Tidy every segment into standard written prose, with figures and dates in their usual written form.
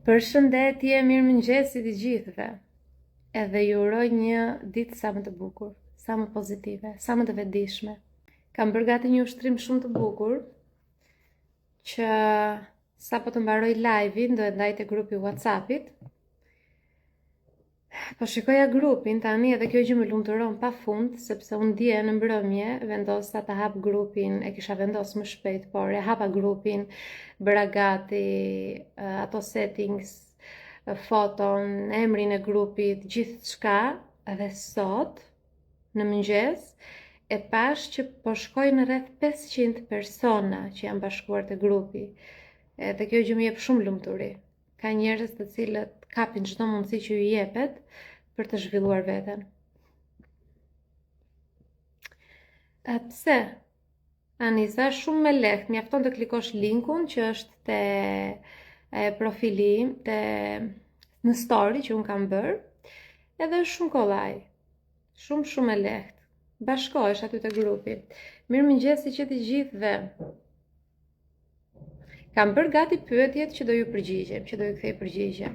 Përshëndetje, mirëmëngjes i të gjithëve. Edhe ju uroj një ditë sa më të bukur, sa më pozitive, sa më të vetëdijshme. Kam bërë gati një ushtrim shumë të bukur që sapo të mbaroj live-in do e ndaj te grupi WhatsApp-it. Po shikoja grupin tani edhe kjo gjë më lumturon pafund sepse unë dje në mbrëmje vendosa ta hap grupin, e kisha vendosur më shpejt, por e hapa grupin, bëra gati ato settings, foton, emrin e grupit, gjithçka, dhe sot në mëngjes e pash që po shkojnë rreth 500 persona që janë bashkuar te grupi. Dhe kjo gjë më jep shumë lumturi. Ka njerëz të cilët kapin çdo mundësi që ju jepet për të zhvilluar veten. Pse? Anisa, shumë me lehtë, mjafton të klikosh linkun që është te profili im, në story që unë kam bërë, edhe është shumë kollaj. Shumë me lehtë. Bashkohesh aty te grupi. Mirëmëngjes që të gjithëve. Kam bërë gati pyetjet që do ju përgjigjem, që do ju kthej përgjigje.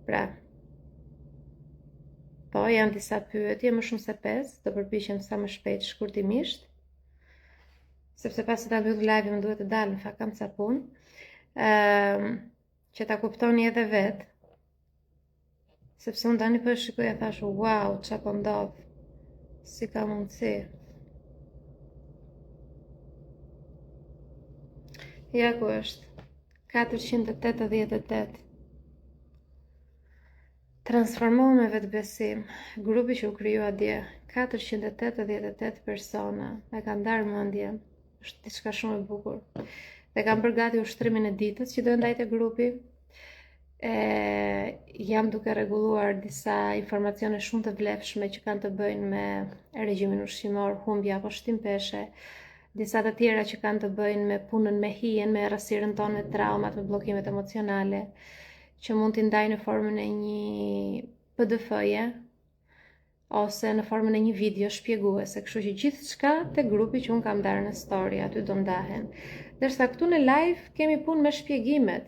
Pra, po janë disa pyetje, më shumë se 5, do përpiqem sa më shpejt shkurtimisht, sepse pasi ta mbyll live më duhet të dal, në fakt kam ca punë, që ta kuptoni edhe vet, sepse unë tani po e shikoj e thash, wow, çfarë po ndodh, si ka mundësi. Ja ku është, 488. Transformohu me vetbesim. Grupi që u krijua dje, 488 persona, e kanë ndarë mendjen. Është diçka shumë e bukur. Dhe kam bërë gati ushtrimin e ditës që do ndaj te grupi. Jam duke rregulluar disa informacione shumë të vlefshme që kanë të bëjnë me regjimin ushqimor, humbja apo shtim peshe. Disa të tjera që kanë të bëjnë me punën me hijen, me errësirën tonë, me traumat, me bllokimet emocionale, që mund t'i ndaj në formën e një PDF-je ose në formën e një video shpjeguese, kështu që gjithçka te grupi që un kam ndarë në story aty do ndahen. Ndërsa këtu në live kemi punë me shpjegimet.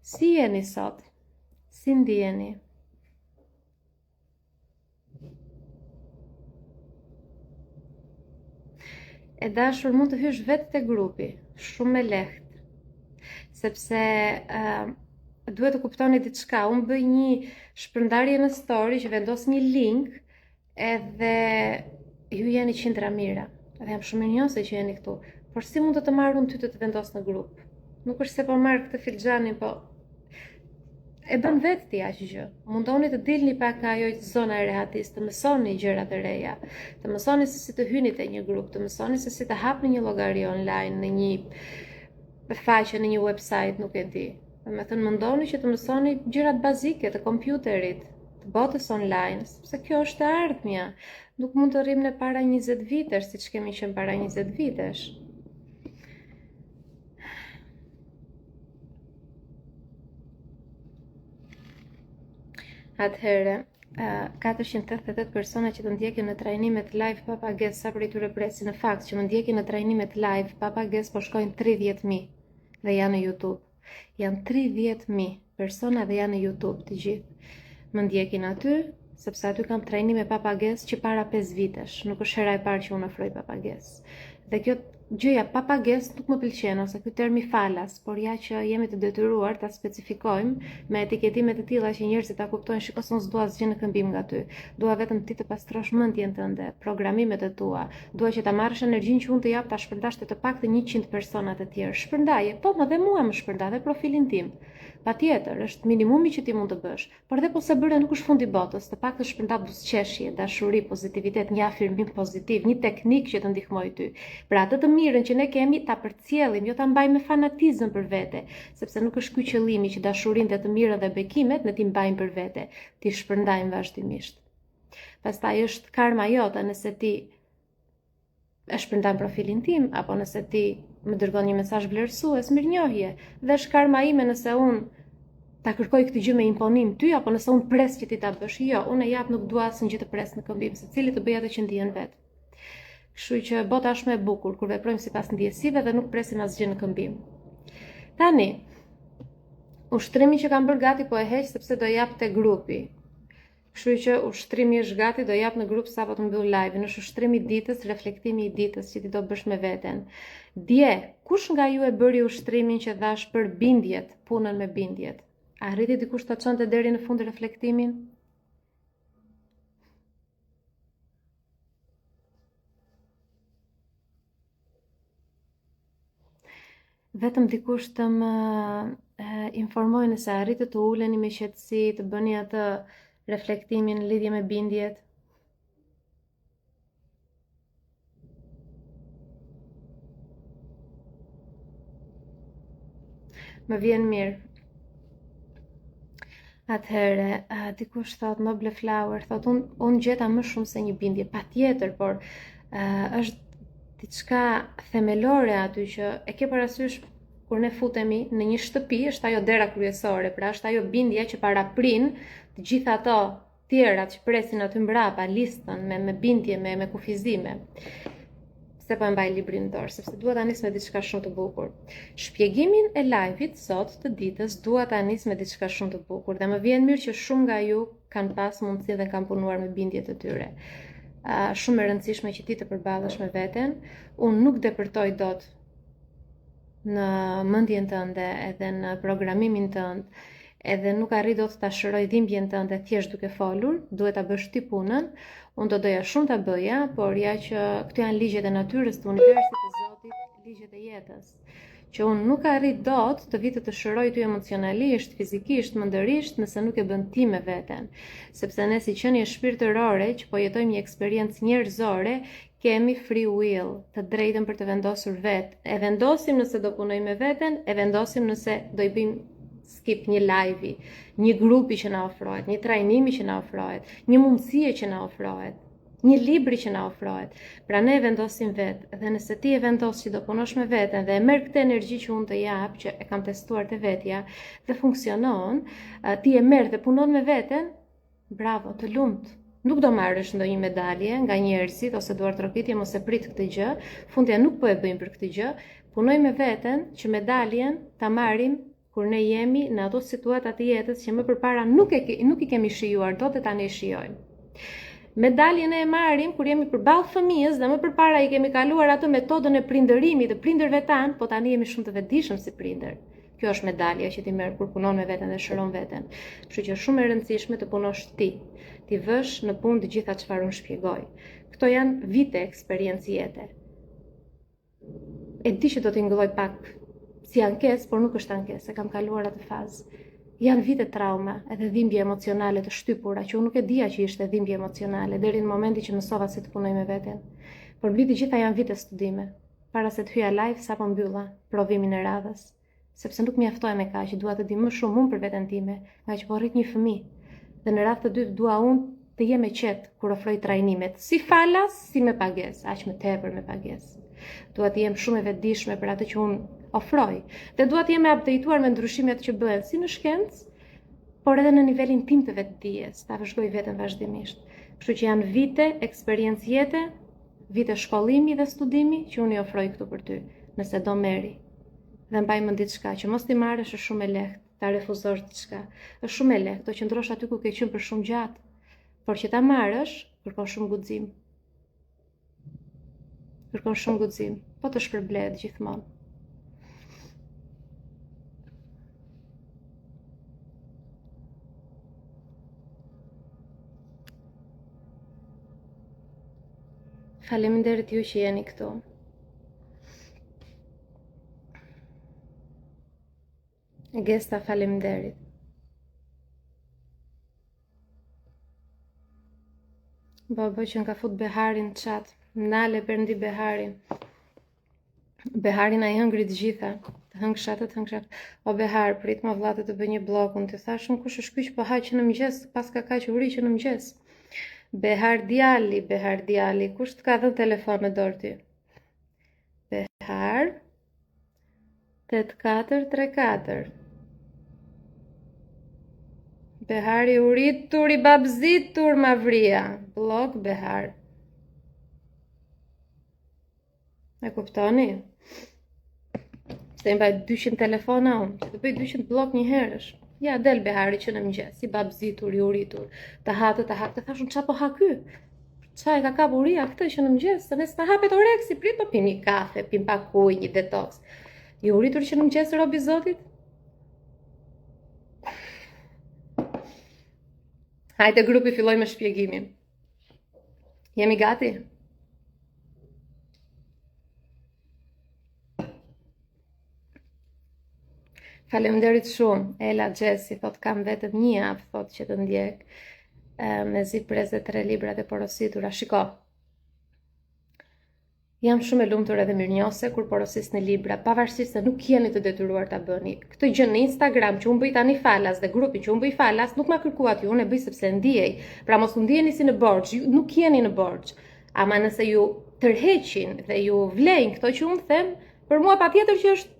Si jeni sot? Si ndiheni? E dashur mund të hysh vetë te grupi, shumë me lehtë, sepse duhet të kuptoni diçka. Unë bëj një shpërndarje në story që vendos një link, edhe ju jeni qindra mira, edhe jam shumë mirënjohëse që jeni këtu, por si mund të marr unë ty të të vendos në grup? Nuk është se po marr këtë filxhanin, po e bën vetë ti aq gjë. Mundoni të dilni pak nga ajo zona e rehatis, të mësoni gjëra të reja, të mësoni se si të hyni te një grup, të mësoni se si të hapni një llogari online, në një faqe, në një website, nuk e di. Me thënë, mundoni që të mësoni gjërat bazike të kompjuterit, të botës online, sepse kjo është e ardhmja. Nuk mund të rrim në para 20 vitesh, siç kemi qenë para 20 vitesh. Atëherë, 488 persona që të ndjekin në trajnimet live pa pagesë, sa prej tyre presin në fakt që më ndjekin në trajnimet live pa pagesë, po shkojnë 30.000 dhe janë në YouTube. Janë 30.000 persona dhe janë në YouTube të gjithë. Më ndjekin aty, sepse aty kam trajnime pa pagesë që para 5 vitesh, nuk është hera e parë që unë ofroj pa pagesë. Dhe kjo gjëja pa pagesë nuk më pëlqen, ose ky termi falas, por ja që jemi të detyruar ta specifikojmë me etiketime të tilla që njerëzit ta kuptojnë, shikoj se unë s'dua asgjë në këmbim nga ty. Dua vetëm ti të pastrosh mendjen tënde, programimet e tua. Dua që ta marrësh energjinë që unë të jap ta shpërndash te të paktën 100 persona të tjerë. Shpërndaje, po më dhe mua më shpërnda dhe profilin tim. Patjetër, është minimumi që ti mund të bësh, por dhe po se bëre nuk është fundi botës, të paktën shpërnda buzëqeshje, dashuri, pozitivitet, një afirmim pozitiv, një teknik që të ndihmojë ty. Pra atë të mirën që ne kemi ta përcjellim, jo ta mbajmë me fanatizëm për vete, sepse nuk është ky qëllimi që dashurinë dhe të mirën dhe bekimet ne ti mbajmë për vete, ti shpërndajmë vazhdimisht. Pastaj është karma jote nëse ti e shpërndan profilin tim, apo nëse ti më dërgon një mesazh vlerësues, mirënjohje, dhe është karma ime nëse unë ta kërkoj këtë gjë me imponim ty, apo nëse unë pres që ti ta bësh. Jo, unë e jap, nuk dua asnjë të pres në këmbim, secili të bëj atë që ndihen vet. Kështu që bota është më e bukur kur veprojmë sipas ndjesive dhe nuk presim asgjë në këmbim. Tani, Ushtrimi që kam bërë gati po e heq sepse do jap te grupi. Kështu që ushtrimi është gati, do jap në grup sapo të mbyll live-in. Është ushrimi i ditës, reflektimi i ditës që ti do bësh me veten. Dje, kush nga ju e bëri ushtrimin që thash për bindjet, punën me bindjet? Arriti dikush ta çonte deri në fund reflektimin? Vetëm dikush të më informojë nëse arritët të uleni me qetësi, të bëni atë reflektimin në lidhje me bindjet. Më vjen mirë. Atëherë, dikush thot Noble Flower, thot unë gjeta më shumë se një bindje, patjetër, por është diçka themelore aty që e ke parasysh kur ne futemi në një shtëpi, është ajo dera kryesore, pra është ajo bindja që paraprin të gjitha ato tjerat që presin aty mbrapa, listën me bindje, me kufizime. Se po e mbaj librin dorë, sepse dua ta nis me diçka shumë të bukur. Shpjegimin e live-it sot të ditës dua ta nis me diçka shumë të bukur dhe më vjen mirë që shumë nga ju kanë pas mundësi dhe kanë punuar me bindjet e tyre. Shumë e rëndësishme që ti të përballesh me veten. Unë nuk depërtoj dot në mendjen tënde edhe në programimin tënd, edhe nuk arri dot ta shëroj dhimbjen tënde thjesht duke folur, duhet ta bësh ti punën. Unë do doja shumë ta bëja, por ja që këto janë ligjet e natyrës, të universit të Zotit, ligjet e jetës, që unë nuk arrit dot të vi të shëroj ty emocionalisht, fizikisht, mendërisht, nëse nuk e bën ti me veten. Sepse ne si qenie shpirtërore që po jetojmë një eksperiencë njerëzore, kemi free will, të drejtën për të vendosur vetë. E vendosim nëse do punojmë me veten, e vendosim nëse do i bëjmë skip një live-i, një grupi që na ofrohet, një trajnimi që na ofrohet, një mundësie që na ofrohet, një libri që na ofrohet. Pra ne e vendosim vetë, dhe nëse ti e vendos që do punosh me veten dhe e merr këtë energji që unë të jap, që e kam testuar te vetja dhe funksionon, ti e merr dhe punon me veten, bravo, të lumt. Nuk do marrësh ndonjë medalje nga njerëzit ose duar trokitje, mos e prit këtë gjë. Fundja nuk po e bëjmë për këtë gjë. Punoj me veten që medaljen ta marrim kur ne jemi në ato situata të jetës që më përpara nuk i kemi shijuar dot e tani e shijojmë. Medaljen e marrim kur jemi përballë fëmijës dhe më përpara i kemi kaluar atë metodën e prindërimit të prindërve tan, po tani jemi shumë të vetëdijshëm si prindër. Kjo është medalja që ti merr kur punon me veten dhe shëron veten. Kështu që është shumë e rëndësishme të punosh ti. Ti vësh në punë të gjitha çfarë unë shpjegoj. Këto janë vite eksperiencë jete. E di që do t'i ngëlloj pak si ankesë, por nuk është ankesë, e kam kaluar atë fazë. Janë vite trauma, edhe dhimbje emocionale të shtypura, që unë nuk e dija që ishte dhimbje emocionale, deri në momenti që mësova si të punoj me veten. Por mbi të gjitha janë vite studime, para se të hyja live sapo mbylla provimin e radhës, sepse nuk mjaftoj me kaq, dua të di më shumë unë për veten time, nga që po rrit një fëmijë. Dhe në radhë të dytë dua unë të jem e qetë kur ofroj trajnimet, si falas, si me pagesë, aq më tepër me pagesë. Dua të jem shumë e vetëdijshme për atë që unë ofroj, dhe dua të jem e updateuar me ndryshimet që bëhen si në shkencë, por edhe në nivelin tim të vetëdijes, ta vëzhgoj veten vazhdimisht. Kështu që janë vite eksperiencë jete, vite shkollimi dhe studimi që unë i ofroj këtu për ty, nëse do merri. Dhe mbaj mend diçka që mos ti marrësh është shumë e lehtë, ta refuzosh diçka. Është shumë e lehtë, do qëndrosh aty ku ke qenë për shumë gjatë, por që ta marrësh kërkon shumë guxim. Kërkon shumë guxim, po të shpërblet gjithmonë. Faleminderit ju që jeni këtu. Gesta, faleminderit. Baba që nga fut Beharin në chat. Nale Perndi Beharin. Beharin a i hëngri të gjitha. Të hëngshat. O Behar, prit ma vlate të bëj një blog. Unë të thashëm kush është ky që po haq në mëngjes, pas ka kaq uri që në mëngjes. Behar djali, kush të ka dhënë telefon në dorë ty? Behar 8434. Behari uritur i babzitur ma vria. Blog Behar. E kuptoni? Se më baj 200 telefona unë, që të bëj 200 blok një herësh. Ja, del behari që në mëngjes, si babzitur, i uritur, të thashun qa po ha ky? Qa e ka kap uria këtë që në mëngjes, se nësë të hapet oreksi, prit po pim një kafe, pim pak ujë, një detox. I uritur që në mëngjes, robi zotit? Hajde grupi filloj me shpjegimin. Jemi gati? Faleminderit shumë, Ela Gjesi, thot kam vetëm një javë, thot që të ndjek, me zi preze 3 librat e porositura. Shiko, jam shumë e lumtur edhe mirënjohëse kur porosis në libra, pavarësisht se nuk jeni të detyruar ta bëni. Këtë gjë në Instagram që unë bëj tani falas dhe grupi që unë bëj falas, nuk ma kërkuat ju, unë e bëj sepse ndjej. Pra mos u ndjeni si në borxh, nuk jeni në borxh. Ama nëse ju tërheqin dhe ju vlejnë këto që unë them, për mua patjetër që është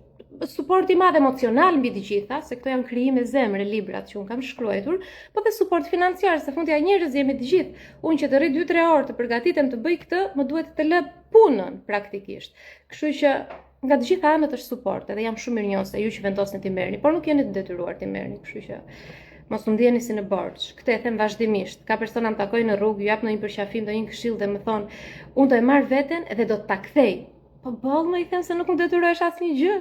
suport i madh emocional mbi të gjitha, se këto janë krijime zemre, librat që unë kam shkruar, po dhe suport financiar, se fundja njerëz jemi të gjithë. Unë që të rri 2-3 orë të përgatitem të bëj këtë, më duhet të lë punën praktikisht. Kështu që nga të gjitha anët është suport, edhe jam shumë mirënjohëse ju që vendosni t'i merrni, por nuk jeni të detyruar t'i merrni, kështu që mos u ndjeni si në borxh. Këtë e them vazhdimisht. Ka persona më takojnë në rrugë, ju jap ndonjë përqafim, ndonjë këshill dhe më thon, unë do e marr veten dhe do të ta kthej. Po boll më i them se nuk më detyrohesh asnjë gjë.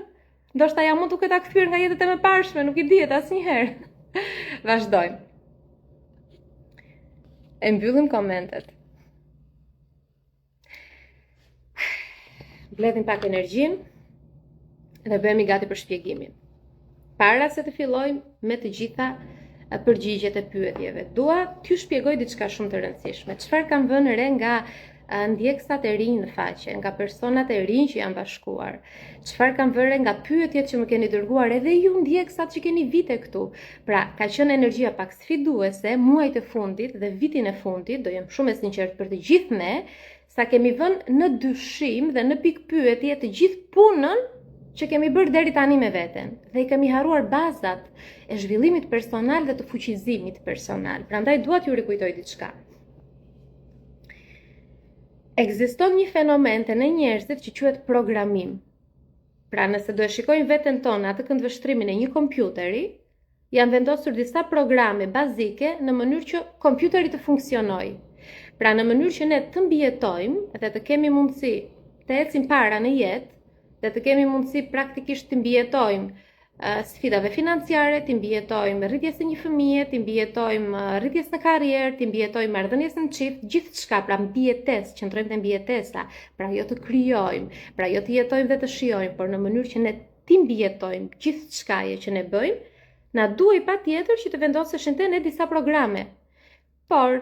Ndoshta jam mund duke ta kthyer nga jetët e mëparshme, nuk i dihet asnjëherë. Vazhdojmë. E mbyllim komentet. Mbledhim pak energjinë dhe bëhemi gati për shpjegimin. Para se të fillojmë me të gjitha përgjigjet e pyetjeve, dua t'ju shpjegoj diçka shumë të rëndësishme. Çfarë kam vënë re nga ndjekësat e rinj në faqe, nga personat e rinj që janë bashkuar. Çfarë kam vënë nga pyetjet që më keni dërguar edhe ju ndjekësat që keni vite këtu. Pra, ka qenë energjia pak sfiduese muajt e fundit dhe vitin e fundit, do jem shumë e sinqert për të gjithë ne, sa kemi vënë në dyshim dhe në pikë pyetje të gjithë punën që kemi bërë deri tani me veten dhe i kemi harruar bazat e zhvillimit personal dhe të fuqizimit personal. Prandaj dua t'ju rikujtoj diçka. Ekziston një fenomen të në njerëzit që quhet programim. Pra nëse do e shikojnë veten tonë atë këndvështrimin e një kompjuteri, janë vendosur disa programe bazike në mënyrë që kompjuteri të funksionojë. Pra në mënyrë që ne të mbijetojmë dhe të kemi mundësi të ecim para në jetë, dhe të kemi mundësi praktikisht të mbijetojmë sfidave financiare, të mbijetojmë rritjes së një fëmije, të mbijetojmë rritjes në karrierë, të mbijetojmë marrëdhënies në çift, gjithçka, pra mbijetesë, qëndrojmë te mbijetesa, pra jo të krijojmë, pra jo të jetojmë dhe të shijojmë, por në mënyrë që ne të mbijetojmë gjithçka që ne bëjmë, na duhej patjetër që të vendoseshin te ne disa programe. Por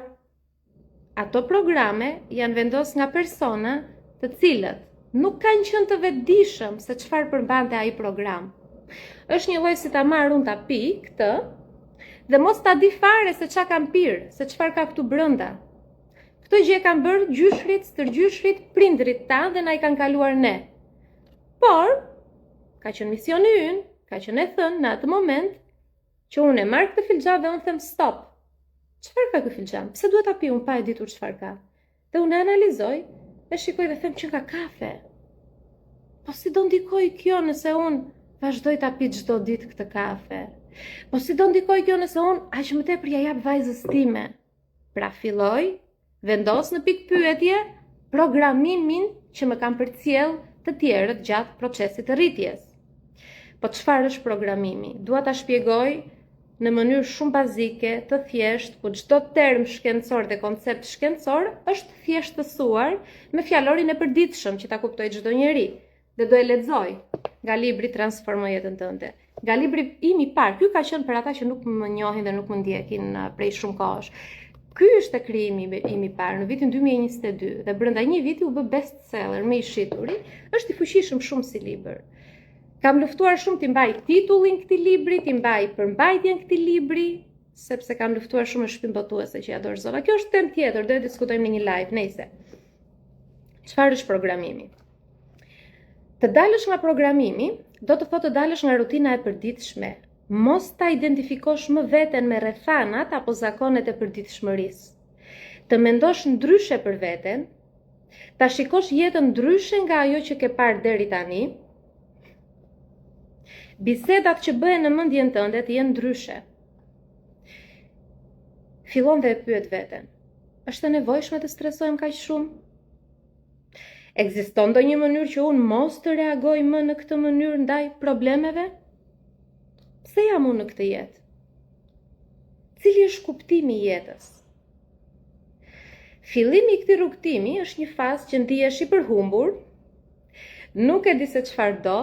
ato programe janë vendosur nga persona të cilët nuk kanë qenë të vetëdijshëm se çfarë përmbante ai program. Është një lloj si ta marr unë ta pi këtë dhe mos ta di fare se çka kam pirë, se çfarë ka këtu brenda. Këtë gjë e kanë bërë gjyshrit, stërgjyshrit, prindrit tanë dhe na i kanë kaluar ne. Por ka qenë misioni ynë, ka qenë e thënë në atë moment që unë e marr këtë filxhan dhe unë them stop. Çfarë ka ky filxhan? Pse duhet ta pi unë pa e ditur çfarë ka? Dhe unë analizoj e shikoj dhe them që ka kafe. Po si do ndikoj kjo nëse unë vazhdoj ta pi çdo ditë këtë kafe? Po si do ndikoj kjo nëse unë aq më tepër ja jap vajzës time? Pra filloj, vendos në pikë pyetje programimin që më kam përcjell të tjerët gjatë procesit të rritjes. Po çfarë është programimi? Dua ta shpjegoj në mënyrë shumë bazike, të thjeshtë, ku çdo term shkencor dhe koncept shkencor është thjeshtësuar me fjalorin e përditshëm që ta kuptojë çdo njeri. Dhe do e lexoj nga libri Transformo jetën tënde. Nga libri im i parë, ky ka qenë për ata që nuk më njohin dhe nuk më ndjekin prej shumë kohësh. Ky është krijimi im i parë në vitin 2022 dhe brenda një viti u bë bestseller më i shituri, është i fuqishëm shumë si libër. Kam luftuar shumë t'i mbaj titullin këtij libri, t'i mbaj përmbajtjen këtij libri, sepse kam luftuar shumë me shtëpinë botuese që ja dorëzova. Kjo është temë tjetër, do e diskutojmë në një live, nejse. Çfarë është programimi? Të dalësh nga programimi, do të thotë të dalësh nga rutina e përditshme. Mos ta identifikosh më veten me rrethanat apo zakonet e përditshmërisë. Të mendosh ndryshe për veten, ta shikosh jetën ndryshe nga ajo që ke parë deri tani, Bisedat që bëhen në mendjen tënde të jenë ndryshe. Fillon dhe e pyet veten. Është e nevojshme të stresojmë kaq shumë? Ekziston ndonjë mënyrë që unë mos të reagoj më në këtë mënyrë ndaj problemeve? Pse jam unë në këtë jetë? Cili është kuptimi i jetës? Fillimi i këtij rrugtimi është një fazë që ndihesh i përhumbur, nuk e di se çfarë do,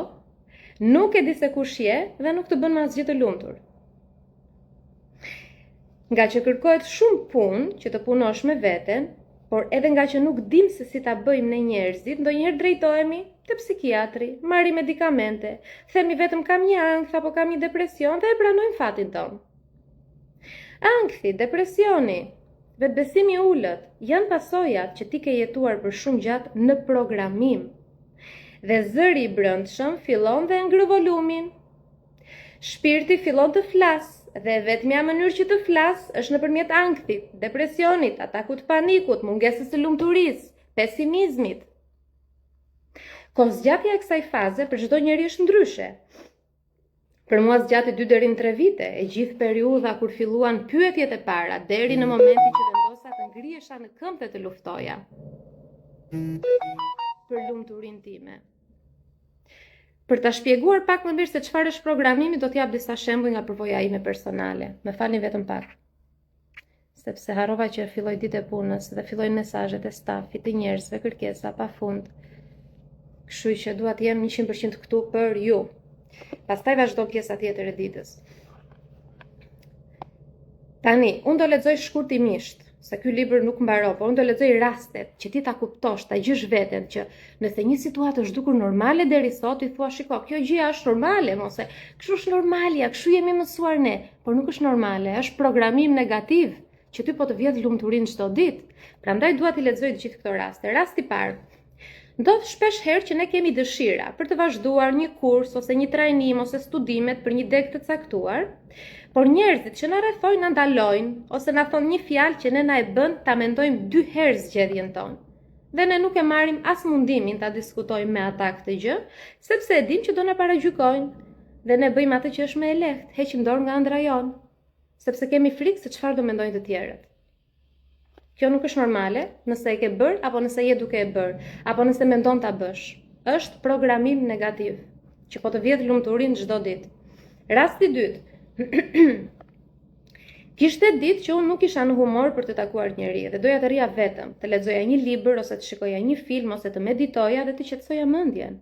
nuk e di se kush je dhe nuk të bën më asgjë të lumtur. Nga që kërkohet shumë punë që të punosh me veten, por edhe nga që nuk dim se si ta bëjmë ne njerëzit, ndonjëherë drejtohemi te psikiatri, marrim medikamente, themi vetëm kam një ankth apo kam një depresion dhe e pranojmë fatin tonë. Ankthi, depresioni, vetbesimi ulët janë pasojat që ti ke jetuar për shumë gjatë në programim. Dhe zëri i brendshëm fillon dhe ngre volumin. Shpirti fillon të flasë. Dhe vetmja mënyrë që të flas është nëpërmjet ankthit, depresionit, atakut panikut, mungesës së lumturisë, pesimizmit. Kohëzgjatja e kësaj faze për çdo njeri është ndryshe. Për mua zgjati 2 deri në 3 vite, e gjithë periudha kur filluan pyetjet e para, deri në momentin që vendosa të ngrihesha në këmbë dhe të luftoja për lumturinë time. Për ta shpjeguar pak më mirë se çfarë është programimi, do t'jap disa shembuj nga përvoja ime personale. Më falni vetëm pak. Sepse harrova që filloi ditë e punës dhe fillojnë mesazhet e stafit, të njerëzve, kërkesa pafund. Kështu që dua të jem 100% këtu për ju. Pastaj vazhdon pjesa tjetër e ditës. Tani, unë do lexoj shkurtimisht, se ky libër nuk mbaron, por unë do lexoj rastet që ti ta kuptosh, ta gjesh veten që nëse një situatë është dukur normale deri sot, i thua shiko, kjo gjë është normale, mos e kështu është normalja, kështu jemi mësuar ne, por nuk është normale, është programim negativ që ty po të vjedh lumturinë çdo ditë. Prandaj dua t'i lexoj të gjithë këto raste. Rasti i parë. Ndodh shpesh herë që ne kemi dëshira për të vazhduar një kurs ose një trajnim ose studimet për një deg të caktuar, por njerëzit që na rrethojnë na ndalojnë ose na thonë një fjalë që ne na e bën ta mendojmë 2 herë zgjedhjen tonë. Dhe ne nuk e marrim as mundimin ta diskutojmë me ata këtë gjë, sepse e dim që do na paragjykojnë. Dhe ne bëjmë atë që është më e lehtë, heqim dorë nga ëndra jonë, sepse kemi frikë se çfarë do mendojnë të tjerët. Kjo nuk është normale, nëse e ke bërë, apo nëse je duke e bërë, apo nëse mendon ta bësh. Është programim negativ, që po të vjedh lumturinë çdo ditë. Rasti i dytë. Kishte ditë që unë nuk isha në humor për të takuar njeri dhe doja të rria vetëm, të lexoja një libër ose të shikoja një film ose të meditoja dhe të qetësoja mendjen.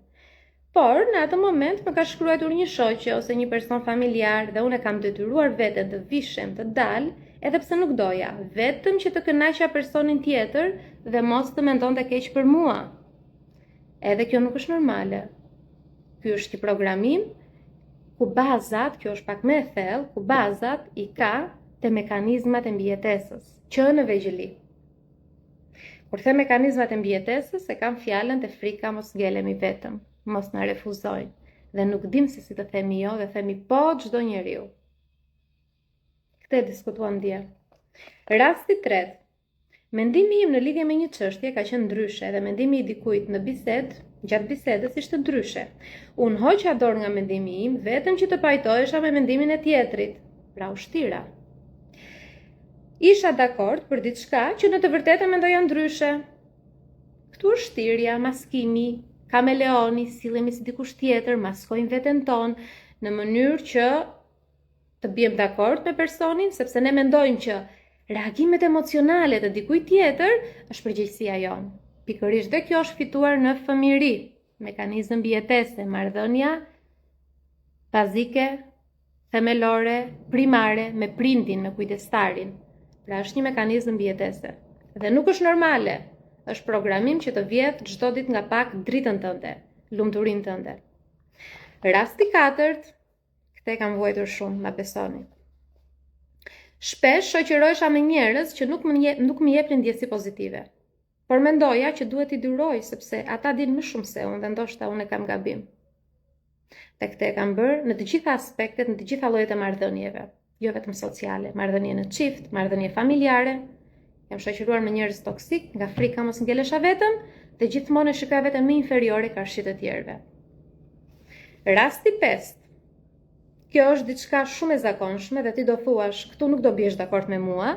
Por në atë moment më ka shkruar një shoqe ose një person familjar dhe unë e kam detyruar veten të vishem, të dal, edhe pse nuk doja, vetëm që të kënaqja personin tjetër dhe mos të mendonte keq për mua. Edhe kjo nuk është normale. Ky është një programim ku bazat, kjo është pak më e thellë, ku bazat i ka te mekanizmat e mbijetesës, që në vegjëli. Kur them mekanizmat e mbijetesës, e kam fjalën te frika mos ngelemi vetëm, mos na refuzojnë, dhe nuk dim se si të themi jo dhe themi po çdo njeriu. Këtë e diskutuam dje. Rasti i tretë. Mendimi im në lidhje me një çështje ka qenë ndryshe dhe mendimi i dikujt në bisedë, gjatë bisedës ishte ndryshe. Unë hoqa dorë nga mendimi im, vetëm që të pajtohesha me mendimin e tjetrit, pra ushtira. Isha dakord për diçka që në të vërtetë mendoja ndryshe. Këtu është shtirja, maskimi, kameleoni, sillemi si dikush tjetër, maskojmë veten tonë në mënyrë që të biem dakord me personin, sepse ne mendojmë që reagimet emocionale të dikujt tjetër është përgjegjësia jonë. Pikërisht dhe kjo është fituar në fëmijëri, mekanizëm mbijetese, marrëdhënia bazike, themelore, primare me prindin, me kujdestarin. Pra është një mekanizëm mbijetese. Dhe nuk është normale, është programim që të vjedh çdo ditë nga pak dritën tënde, lumturinë tënde. Rasti i katërt, këtë e kam vuajtur shumë, ma besoni. Shpesh shoqërohesha me njerëz që nuk më jepnin ndjesi pozitive. Por mendoja që duhet i dyroj sepse ata dinë më shumë se unë dhe ndoshta unë e kam gabim. Dhe këtë e kam bërë në të gjitha aspektet, në të gjitha llojet e marrëdhënieve, jo vetëm sociale, marrëdhënie në çift, marrëdhënie familjare. Jam shoqëruar me njerëz toksik, nga frika mos ngelesha vetëm dhe gjithmonë e shikoja veten më inferiore karshi të tjerëve. Rasti 5. kjo është diçka shumë e zakonshme dhe ti do thuash, këtu nuk do biesh dakord me mua,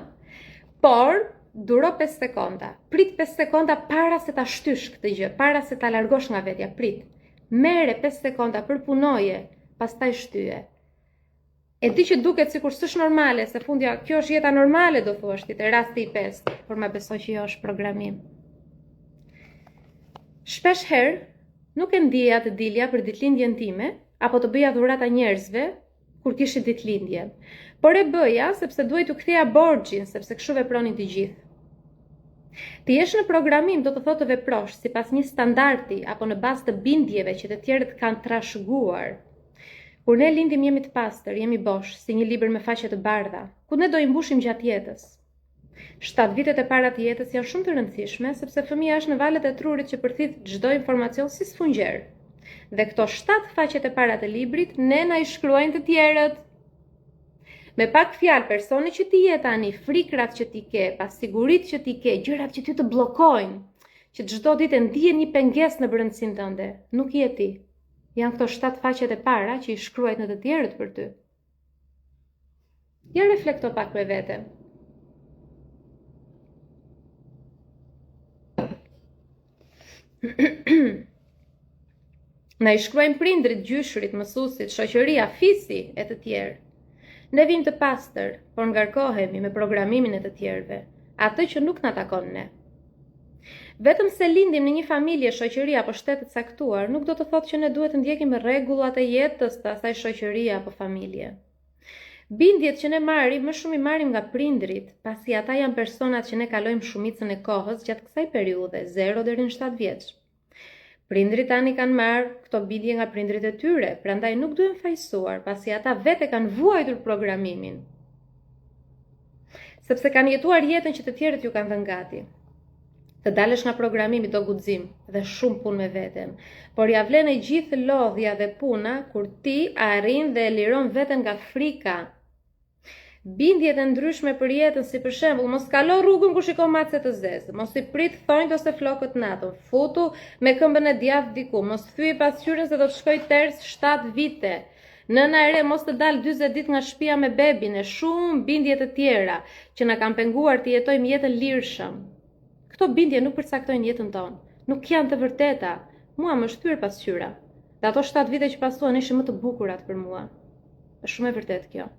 por duro 5 sekonda. Prit 5 sekonda para se ta shtysh këtë gjë, para se ta largosh nga vetja, prit. Mere 5 sekonda, përpunoje, pastaj shtyje. E di që duket sikur s'është normale, se fundja, kjo është jeta normale, do thuash ti, te rasti i 5, por ma besoj që jo është programim. Shpesh herë, nuk e ndjeja të dilja për ditëlindjen time, apo të bëja dhurata njerëzve kur kishit ditëlindjen. Por e bëja sepse duhet t'u ktheja borxhin, sepse kështu vepronin të gjithë. Të jesh në programim do të thotë të veprosh sipas një standardi apo në bazë të bindjeve që të tjerët kanë trashëguar. Kur ne lindim jemi të pastër, jemi bosh, si një libër me faqe të bardha, ku ne do i mbushim gjatë jetës. 7 vitet e para të jetës janë shumë të rëndësishme, sepse fëmia është në valët e trurit që përthith çdo informacion si sfungjer. Dhe këto 7 faqet e para të librit, ne na i shkruajnë të tjerët. Me pak fjalë, personi që ti je tani, frikrat që ti ke, pasigurit që ti ke, gjërat që ty të bllokojnë, që çdo ditë ndihen një pengesë në brendësinë tënde, nuk je ti. Janë këto 7 faqet e para që i shkruajnë në të tjerët për ty. Ja reflekto pak me veten. Na i shkruajnë prindrit, gjyshrit, mësuesit, shoqëria, fisi e të tjerë. Ne vim të pastër, por ngarkohemi me programimin e të tjerëve, atë që nuk na takon ne. Vetëm se lindim në një familje, shoqëri apo shtet të caktuar, nuk do të thotë që ne duhet të ndjekim rregullat e jetës të asaj shoqërie apo familje. Bindjet që ne marrim, më shumë i marrim nga prindrit, pasi ata janë personat që ne kalojmë shumicën e kohës gjatë kësaj periudhe, 0 deri në 7 vjeç. Prindrit tani kanë marrë këto bindje nga prindrit e tyre, prandaj nuk duhen fajsuar, pasi ata vetë kanë vuajtur programimin. Sepse kanë jetuar jetën që të tjerët ju kanë dhënë gati. Të dalësh nga programimi do guxim dhe shumë punë me veten, por ja vlen e gjithë lodhja dhe puna kur ti arrin dhe e liron veten nga frika. Bindjet e ndryshme për jetën, si për shembull, mos kalo rrugën ku shikon mace të zezë, mos i prit thonjt ose flokët natën, futu me këmbën e djathtë diku, mos thyej pasqyrën se do të shkoj ters 7 vite. Nëna e re mos të dalë 40 ditë nga shtëpia me bebin, e shumë bindje të tjera që na kanë penguar të jetojmë jetën lirshëm. Këto bindje nuk përcaktojnë jetën tonë, nuk janë të vërteta. Mua më shtyr pasqyra. Dhe ato 7 vite që pasuan ishin më të bukurat për mua. Është shumë e vërtetë kjo.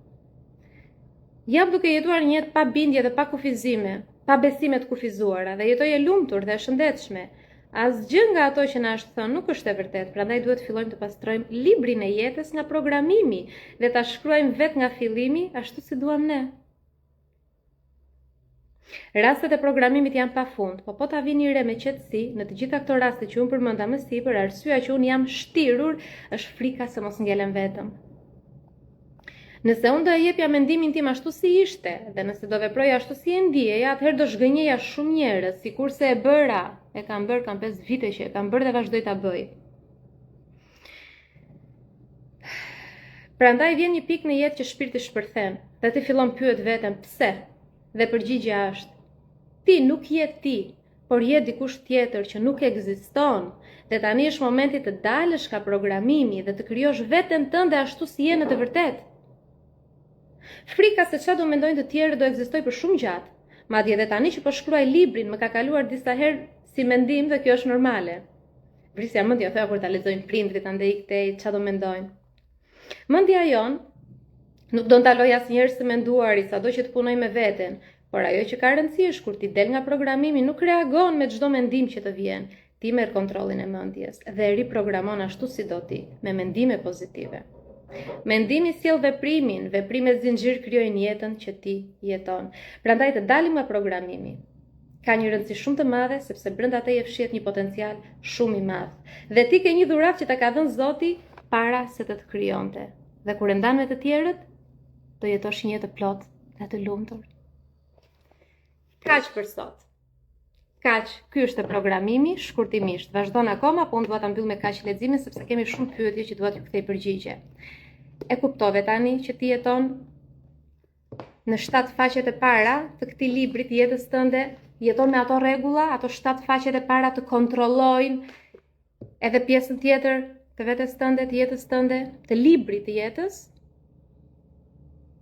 Jam duke jetuar një jetë pa bindje dhe pa kufizime, pa besime të kufizuara dhe jetoj e lumtur dhe e shëndetshme. Asgjë nga ato që na është thënë nuk është e vërtetë, prandaj duhet të fillojmë të pastrojmë librin e jetës nga programimi dhe ta shkruajmë vetë nga fillimi ashtu si duam ne. Rastet e programimit janë pafund, po ta vini re me qetësi, në të gjitha këto raste që unë përmenda më sipër, arsyeja që unë jam shtirur është frika se mos ngjelen vetëm. Nëse unë do e jepja mendimin tim ashtu si ishte, dhe nëse do veproja ashtu si e ndjeja, atëherë do zhgënjeja shumë njerëz, sikurse e bëra, e kam 5 vite që e kam bërë dhe vazhdoj ta bëj. Prandaj vjen një pikë në jetë që shpirti shpërthen, dhe ti fillon pyet veten pse, dhe përgjigjja është: ti nuk je ti, por je dikush tjetër që nuk ekziston, dhe tani është momenti të dalësh nga programimi dhe të krijosh veten tënde ashtu si je në të vërtetë. Frika se çfarë do mendojnë të tjerë do ekzistoj për shumë gjatë. Madje edhe tani që po shkruaj librin, më ka kaluar disa herë si mendim dhe kjo është normale. Vrisja mendja thoya kur ta lexojnë prindrit andaj këtej çfarë do mendojnë. Mendja jon nuk do ndaloj asnjëherë së menduari, sado që të punoj me veten, por ajo që ka rëndësi është kur ti del nga programimi nuk reagon me çdo mendim që të vjen. Ti merr kontrollin e mendjes dhe e riprogramon ashtu si do ti, me mendime pozitive. Mendimi sjell veprimin, veprime zinxhir krijojnë jetën që ti jeton. Prandaj të dalim nga programimi. Ka një rëndësi shumë të madhe sepse brenda teje fshihet një potencial shumë i madh. Dhe ti ke një dhuratë që ta ka dhënë Zoti para se të krijonte. Dhe kur e ndan me të tjerët, do jetosh një jetë të plotë dhe të lumtur. Kaq për sot. Kaq, ky është programimi, shkurtimisht. Vazhdon akoma, po unë dua ta mbyll me kaq leximin sepse kemi shumë pyetje që dua t'ju kthej përgjigje. E kuptove tani që ti jeton në 7 faqet e para të këtij libri të jetës tënde, jeton me ato rregulla, ato 7 faqet e para të kontrollojnë edhe pjesën tjetër të vetes tënde, të jetës tënde, të librit të jetës.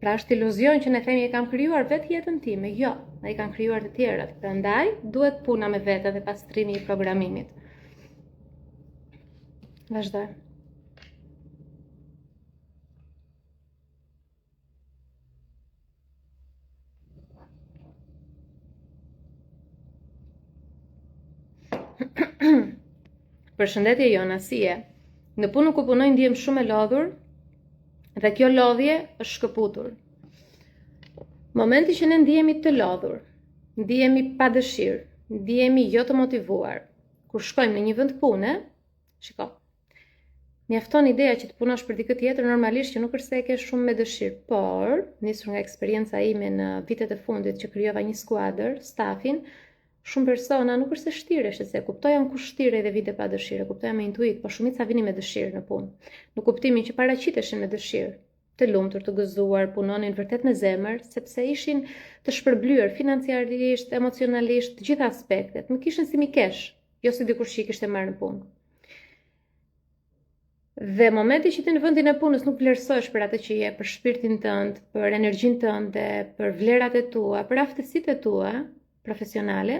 Pra është iluzion që ne themi e kam krijuar vetë jetën time. Jo, ai kanë krijuar të tjerat. Prandaj duhet puna me vete dhe pastrimi i programimit. Vazhdoj. Përshëndetje Jona, si je? Në punën ku punoj ndihem shumë e lodhur dhe kjo lodhje është shkëputur. Momenti që ne ndihemi të lodhur, ndihemi pa dëshirë, ndihemi jo të motivuar. Kur shkojmë në një vend pune, shiko, mjafton ideja që të punosh për dikë tjetër, normalisht që nuk është se e ke shumë me dëshirë, por nisur nga eksperienca ime në vitet e fundit që krijova një skuadër, stafin, shumë persona nuk është se shtireshin, se kuptoja në kush shtire dhe vite pa dëshirë, kuptoja me intuit, por shumica vinin me dëshirë në punë. Në kuptimin që paraqiteshin me dëshirë, të lumtur, të gëzuar, punonin vërtet me zemër, sepse ishin të shpërblyer financiarisht, emocionalisht, të gjitha aspektet. Më kishin si mikesh, jo si dikush që i kishte marrë në punë. Dhe momenti që ti në vendin e punës nuk vlerësohesh për atë që je, për shpirtin tënd, për energjinë tënde, për vlerat e tua, për aftësitë e tua profesionale,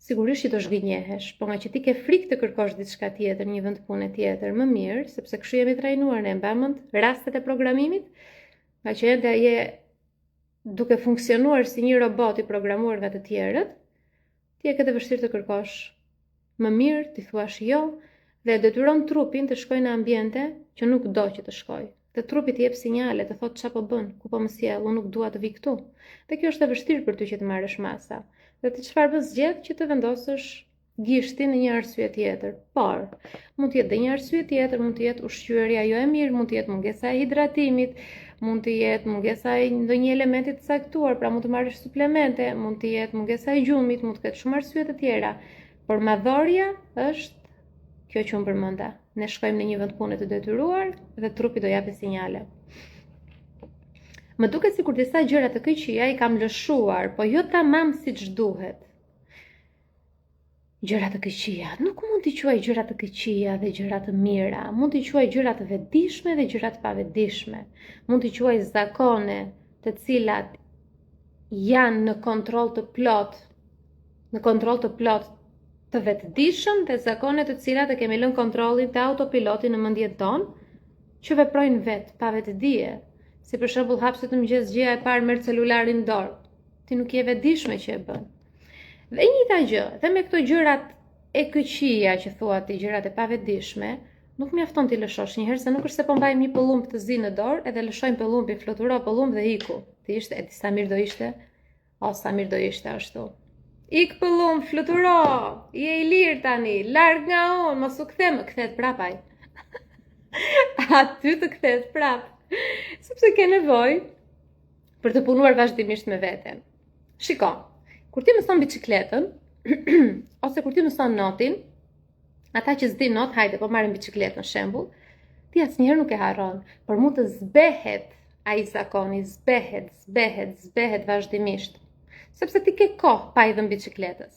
sigurisht që do zhgënjehesh, po nga që ti ke frikë të kërkosh diçka tjetër, një vend pune tjetër, më mirë, sepse kështu jemi trajnuar ne, mbamend rastet e programimit, nga që ende je duke funksionuar si një robot i programuar nga të tjerët, ti e ke të vështirë të kërkosh më mirë, ti thuash jo, dhe detyron trupin të shkojë në ambiente që nuk do që të shkojë. Dhe trupi të jep sinjale, të thotë çfarë po bën, ku po më sjell, unë nuk dua të vi këtu. Dhe kjo është e vështirë për ty që të marrësh masa. Dhe ti çfarë bën zgjedh që të vendosësh gishtin në një arsye tjetër. Por, mund të jetë dhe një arsye tjetër, mund të jetë ushqyerja jo e mirë, mund të jetë mungesa e hidratimit, mund të jetë mungesa e ndonjë elementi të caktuar, pra mund të marrësh suplemente, mund të jetë mungesa e gjumit, mund të ketë shumë arsye të tjera. Por madhorja është kjo që unë përmenda. Ne shkojmë në një vend pune të detyruar dhe trupi do japë sinjale. Më duket sikur disa gjëra të këqija i kam lëshuar, po jo tamam siç duhet. Gjëra të këqija, nuk mund t'i quaj gjëra të këqija dhe gjëra të mira, mund t'i quaj gjëra të vetëdijshme dhe gjëra të pavetëdijshme. Mund t'i quaj zakone të cilat janë në kontroll të plot të vetëdijshëm dhe zakone të cilat e kemi lënë kontrollin të autopilotin në mendjen tonë, që veprojnë vetë, pa vetëdije. Si për shembull hapse të mëngjes gjëja e parë merr celularin në dorë. Ti nuk je vetëdijshme që e bën. Dhe njëjta gjë, dhe me këto gjërat e këqija që thua ti, gjërat e pavetëdijshme, nuk mjafton ti lëshosh një herë, se nuk është se po mbajmë një pëllumb të zi në dorë edhe lëshojmë pëllumbin, fluturo pëllumb dhe iku. Ti ishte, e di sa mirë do ishte? O, sa mirë do ishte ashtu. Ik pëllumb, fluturo, je i lirë tani, larg nga unë, mos u kthe, më kthet prapaj. Aty të kthet prap. Sepse ke nevojë për të punuar vazhdimisht me veten. Shiko, kur ti mëson biçikletën, ose kur ti mëson notin, ata që s'din not, hajde, po marrim biçikletën shembull, ti asnjëherë nuk e harron, por mund të zbehet ai zakoni, zbehet vazhdimisht. Sepse ti ke kohë pa i dhënë biçikletës.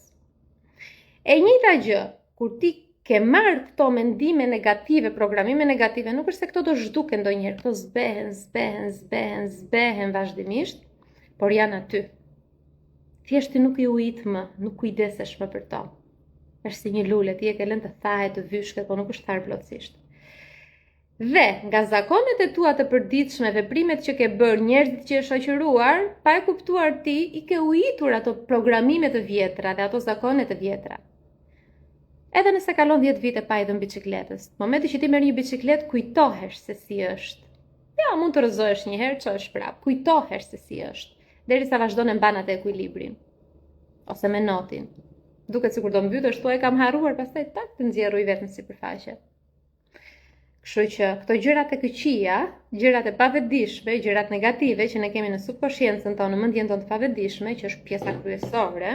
E njëjta gjë, kur ti ke marrë këto mendime negative, programime negative, nuk është se këto do zhduken ndonjëherë, këto zbehen vazhdimisht, por janë aty. Thjesht ti nuk i uit më, nuk kujdesesh më për to. Është si një lule, ti e ke lënë të thahet, të vyshket, por nuk është tharë plotësisht. Dhe nga zakonet e tua të përditshme, veprimet që ke bërë, njerëzit që e shoqëruar, pa e kuptuar ti, i ke uitur ato programime të vjetra dhe ato zakone të vjetra. Edhe nëse kalon 10 vite pa i dhënë biçikletës, momenti që ti merr një biçikletë, kujtohesh se si është. Ja, mund të rrëzohesh një herë, çosh prap, kujtohesh se si është, derisa vazhdon e mban atë ekuilibrin. Ose me notin. Duket sikur do mbytesh, thua e kam harruar, pastaj tak të nxjerruj vetëm në sipërfaqe. Kështu që këto gjërat e këqija, gjërat e pavetëdijshme, gjërat negative që ne kemi në subkonsciencën tonë, në mendjen tonë të pavetëdijshme, që është pjesa kryesore,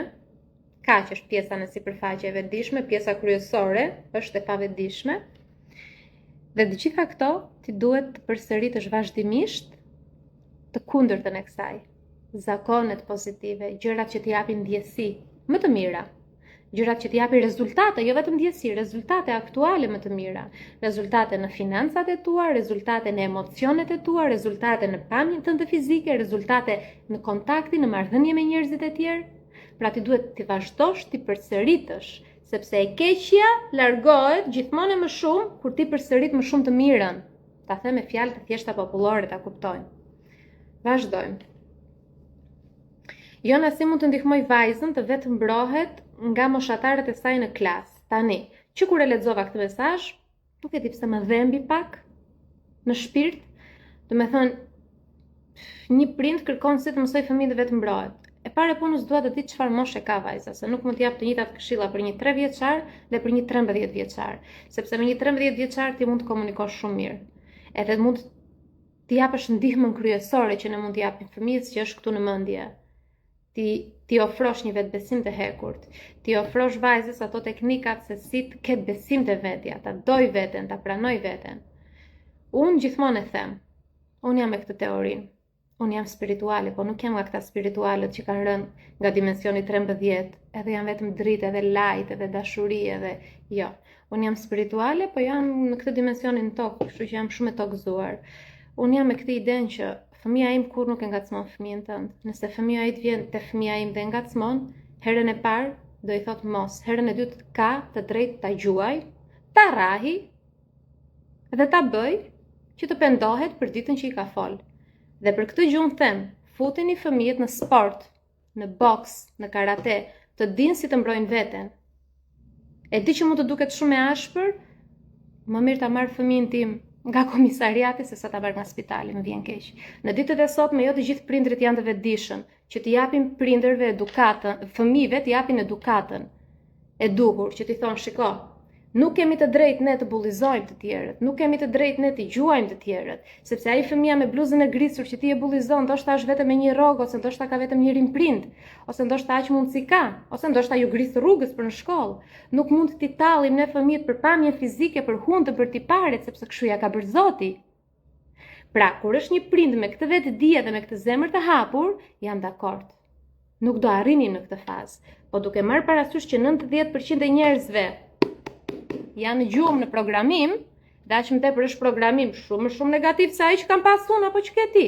kaq është pjesa në sipërfaqe e vetëdijshme, pjesa kryesore është e pavetëdijshme. Dhe të gjitha këto ti duhet të përsëritësh vazhdimisht të kundërtën e kësaj. Zakonet pozitive, gjërat që t'i japin ndjesi më të mira. Gjërat që t'japi rezultate, jo vetëm ndjesi, rezultate aktuale më të mira, rezultate në financat e tua, rezultate në emocionet e tua, rezultate në pamjen tënde fizike, rezultate në kontakti, në marrëdhënie me njerëzit e tjerë. Pra ti duhet të vazhdosh ti përsëritësh, sepse e keqja largohet gjithmonë më shumë kur ti përsërit më shumë të mirën. Ta them me fjalë të thjeshta popullore ta kuptojnë. Vazhdojmë. Jona si mund të ndihmoj vajzën të vetë mbrohet nga moshatarët e saj në klasë. Tani, që kur e lexova këtë mesazh, nuk e di pse më dhembi pak në shpirt, do të thonë një prind kërkon si të mësoj fëmijën të vetë mbrohet. E para punës dua të di çfarë moshe ka vajza, se nuk mund të jap të njëjtat këshilla për një 3 vjeçar dhe për një 13 vjeçar, sepse me një 13 vjeçar ti mund të komunikosh shumë mirë. Edhe mund të japësh ndihmën kryesore që ne mund të japim fëmijës që është këtu në mendje. Ti ofrosh një vetbesim të hekurt, ti ofrosh vajzës ato teknikat se si të ketë besim të vetja, ta doj veten, ta pranoj veten. Unë gjithmonë e them, unë jam me këtë teorinë, unë jam spirituale, po nuk jam nga këta spiritualet që kanë rënë nga dimensioni 13, edhe janë vetëm dritë, edhe lajt, edhe dashuri, edhe jo. Unë jam spirituale, po jam në këtë dimensionin tokë, kështu që jam shumë e tokëzuar. Unë jam me këtë idenë që fëmia im kur nuk e ngacmon fëmijën tënd. Nëse fëmia im vjen te fëmia im dhe ngacmon, herën e parë do i thot mos, herën e dytë ka të drejtë ta gjuaj, ta rrahi dhe ta bëj që të pendohet për ditën që i ka fol. Dhe për këtë gjë unë them, futeni fëmijët në sport, në boks, në karate, të dinë si të mbrojnë veten. E di që mund të duket shumë e ashpër, më mirë ta marr fëmijën tim nga komisariati se sa ta marr nga spitali, më vjen keq. Në ditët e sotme jo të gjithë prindrit janë të vetëdijshëm, që t'i japin prindërve edukatën, fëmijëve t'i japin edukatën e duhur, që t'i thonë, shiko, nuk kemi të drejtë ne të bullizojmë të tjerët, nuk kemi të drejtë ne të gjuajmë të tjerët, sepse ai fëmia me bluzën e grisur që ti e bullizon, ndoshta është vetëm me një rrogë, ose ndoshta ka vetëm një rimprind, ose ndoshta aq mundsi ka, ose ndoshta ju gris rrugës për në shkollë. Nuk mund t'i tallim ne fëmijët për pamje fizike, për hundë, për tiparet, sepse kështu ja ka bërë Zoti. Pra, kur është një prind me këtë vetëdije dhe me këtë zemër të hapur, jam dakord. Nuk do arrini në këtë fazë, po duke marrë parasysh që 90% e njerëzve janë gjumë në programim, dhe aq më tepër është programim shumë negativ se ai që kam pas unë apo që ke ti.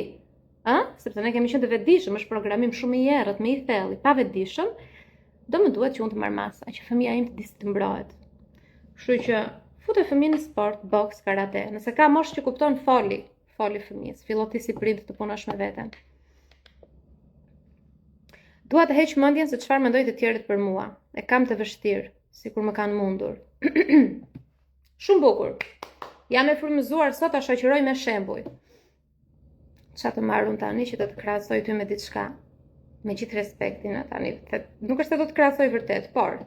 Sepse ne kemi qenë të vetëdijshëm, është programim shumë i errët, me i thellë, pa vetëdijshëm, do më duhet që unë të marr masa, që fëmia im të di si të mbrohet. Kështu që fute fëmijën në sport, boks, karate. Nëse ka moshë që kupton, foli fëmijës, fillo ti si prind të punosh me veten. Dua të heq mendjen se çfarë mendojnë të tjerët për mua. E kam të vështirë, sikur më kanë mundur. Shumë bukur. Jam e frymëzuar sot ta shoqëroj me shembuj. Çfarë të marr unë tani që do të krahasoj ty me diçka? Me gjithë respektin tani. Nuk është se do të krahasoj vërtet, por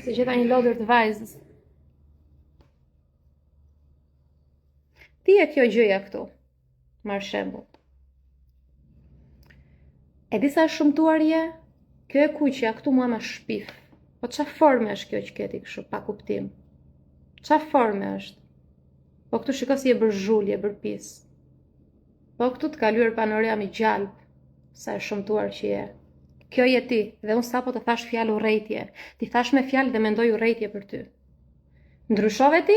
si gjeta një lodër të vajzës. Ti e kjo gjëja këtu. Marr shembull. E di sa shëmtuar je? Kjo e kuqja këtu mua më shpif. Po çfarë forme është kjo që keti kështu pa kuptim? Çfarë forme është? Po këtu shiko si e bër zhulje, e bër pis. Po këtu të kaluar panorami gjalp, sa e shëmtuar që je. Kjo je ti, dhe unë sapo të thash fjalë urrejtje. Ti thash me fjalë dhe mendoj urrejtje për ty. Ndryshove ti?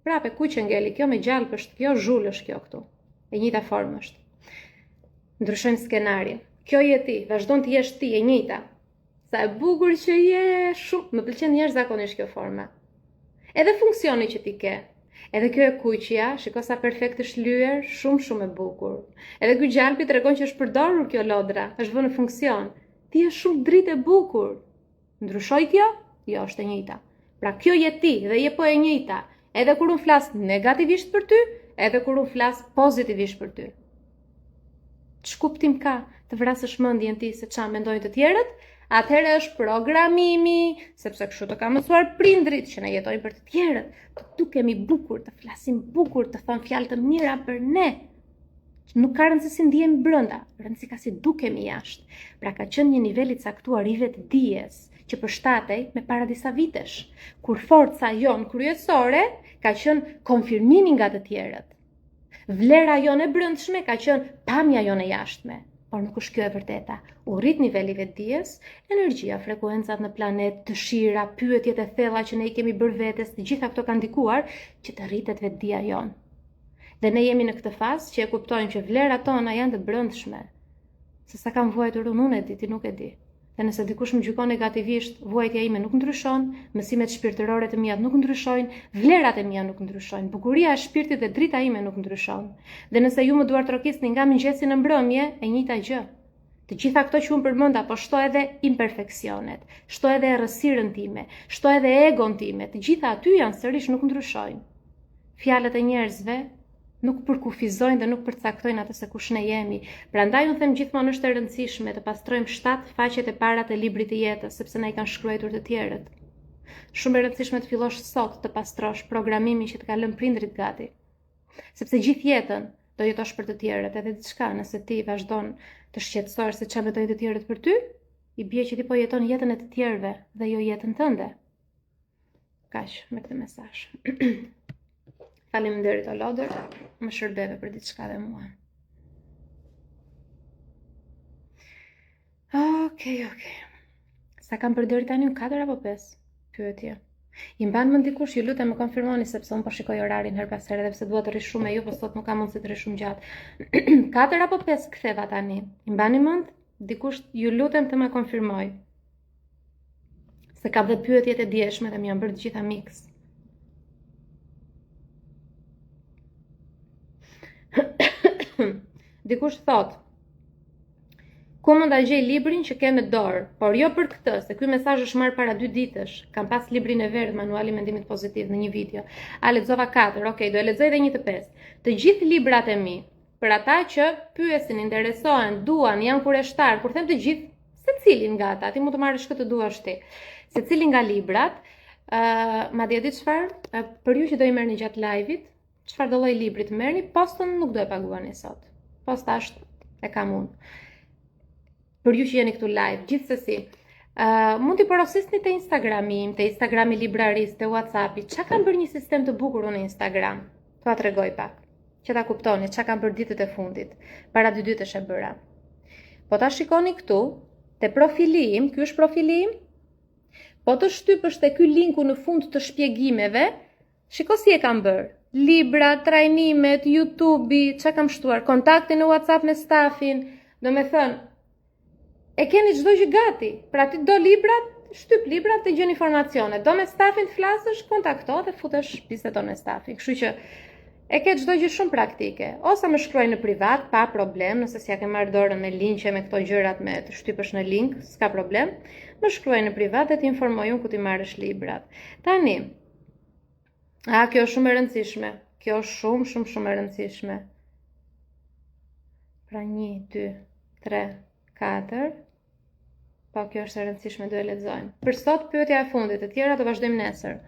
Prape kuqe ngeli, kjo me gjalp është kjo, zhul është kjo këtu. E njëjta formë është. Ndryshojmë skenarin. Kjo je ti, vazhdon të jesh ti, e njëjta. Sa e bukur që je, shumë, më pëlqen jashtëzakonisht kjo forma. Edhe funksioni që ti ke. Edhe kjo e kuqja, shiko sa perfekt është lyer, shumë e bukur. Edhe ky gjalpi tregon që është përdorur kjo lodra, është vënë në funksion. Ti je shumë dritë e bukur. Ndryshoi kjo? Jo, është e njëjta. Pra kjo je ti dhe je po e njëjta. Edhe kur unë flas negativisht për ty, edhe kur unë flas pozitivisht për ty. Ç'kuptim ka të vrasësh mendjen ti se çfarë mendojnë të tjerët? Atëherë është programimi, sepse kështu të ka mësuar prindrit që ne jetojmë për të tjerët, të dukemi bukur, të flasim bukur, të thonë fjalë të mira për ne. Nuk ka rëndësi si ndihemi brenda, rëndësi ka si dukemi jashtë. Pra ka qenë një nivel i caktuar i vetëdijes që përshtatej me para disa vitesh, kur forca jon kryesore ka qenë konfirmimi nga të tjerët. Vlera jone e brendshme ka qenë pamja jone jashtme, por nuk është kjo e vërteta. U rrit niveli vetdijes, energjia, frekuencat në planet, dëshira, pyetjet e thella që ne i kemi bërë vetes, të gjitha këto kanë ndikuar që të rritet vetdia jon. Dhe ne jemi në këtë fazë që e kuptojmë që vlerat tona janë të brendshme. Se sa kam vuajtur unë e di, ti nuk e di. Dhe nëse dikush më gjykon negativisht, vuajtja ime nuk ndryshon, mësimet shpirtërore të mia nuk ndryshojnë, vlerat e mia nuk ndryshojnë, bukuria e shpirtit dhe drita ime nuk ndryshon. Dhe nëse ju më duartrokisni nga mëngjesi në mbrëmje, e njëjta gjë. Të gjitha këto që unë përmenda, po shto edhe imperfeksionet, shto edhe errësirën time, shto edhe egon time, të gjitha aty janë sërish nuk ndryshojnë. Fjalët e njerëzve nuk përkufizojnë dhe nuk përcaktojnë atë se kush ne jemi. Prandaj unë them gjithmonë është e rëndësishme të pastrojmë 7 faqet e para të librit të jetës, sepse na i kanë shkruar të tjerët. Shumë e rëndësishme të fillosh sot të pastrosh programimin që të ka lënë prindrit gati. Sepse gjithë jetën do jetosh për të tjerët, edhe diçka nëse ti vazhdon të shqetësohesh se çfarë mendojnë të tjerët për ty, i bie që ti po jeton jetën e të tjerëve dhe jo jetën tënde. Kaq me këtë mesazh. Faleminderit o Lodër, më shërbeve për diçka dhe mua. Okej. Sa kam për deri tani 4 apo 5? Pyetje. I mban mend dikush, ju lutem më konfirmoni sepse unë po shikoj orarin her pas here edhe pse dua të rri shumë me ju, po sot nuk kam mundësi të rri shumë gjatë. 4 apo 5 ktheva tani? I mbani mend? Dikush ju lutem të më konfirmoj. Se kam dhe pyetjet e dieshme dhe më janë bërë të gjitha mix. Dikush thot, ku mund ta gjej librin që ke me dorë, por jo për këtë, se ky mesazh është marrë para 2 ditësh. Kam pas librin e verdh, manuali mendimit pozitiv në një video. A lexova 4, okay, do e lexoj edhe 1 të 5. Të gjithë librat e mi, për ata që pyesin, interesohen, duan, janë kureshtar, kur them të gjithë, secilin nga ata, ti mund të marrësh këtë duash ti. Secilin nga librat, madje di çfarë, për ju që do i merrni gjatë live-it, çfarë do lloj libri të merrni, postën nuk do e paguani sot. Posta është e kam unë. Për ju që jeni këtu live, gjithsesi, mund t'i porosisni te Instagrami im, te Instagrami libraris, te WhatsAppi, çka kam bërë një sistem të bukur unë në Instagram. T'ua tregoj pak, që ta kuptoni çka kam bërë ditët e fundit. Para 2 ditësh e bëra. Po ta shikoni këtu, te profili im, ky është profili im. Po të shtypësh te ky linku në fund të shpjegimeve, shiko si e kam bërë. Libra, trajnimet, YouTube-i, që kam shtuar, kontakte në WhatsApp me stafin, do me thënë, e keni çdo gjë gati, pra ti do librat, shtyp librat të gjën informacione, do me stafin të flasësh, kontakto dhe futesh bisedon me stafin, kështu që e ke çdo gjë shumë praktike, ose më shkruaj në privat, pa problem, nëse s'ja ke marrë dorën me linqe, me këto gjërat me të shtypësh në link, s'ka problem, më shkruaj në privat dhe ti informoj unë ku ti marrësh librat. Tani, kjo është shumë e rëndësishme. Kjo është shumë e rëndësishme. Pra 1, 2, 3, 4. Po kjo është e rëndësishme, do e lexojmë. Për sot pyetja e fundit, të tjera do vazhdojmë nesër.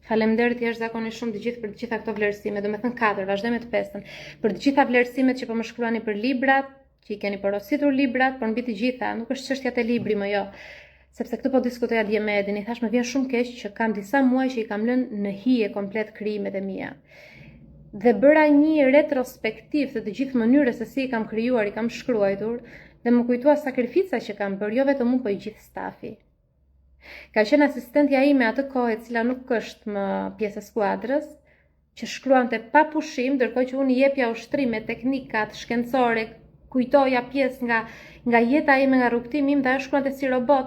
Faleminderit jashtëzakonisht shumë të gjithë për të gjitha këto vlerësime, do me thënë 4, vazhdojmë të 5-ën. Për të gjitha vlerësimet që po më shkruani për librat, që i keni porositur librat, por mbi të gjitha, nuk është çështja te libri më jo. Sepse këtë po diskutoja dje me Edin, i thash më vjen shumë keq që kam disa muaj që i kam lënë në hije komplet krijimet e mia. Dhe bëra një retrospektiv të gjithë mënyrës se si i kam krijuar, i kam shkruar, dhe më kujtua sakrifica që kam bërë, jo vetëm unë, po i gjithë stafi. Ka qenë asistentja ime atë kohë e cila nuk është më pjesë e skuadrës, që shkruante pa pushim, ndërkohë që unë i jepja ushtrime, teknikat shkencore, kujtoja pjesë nga jeta ime, nga rrugtimi im, dhe ajo shkruante si robot,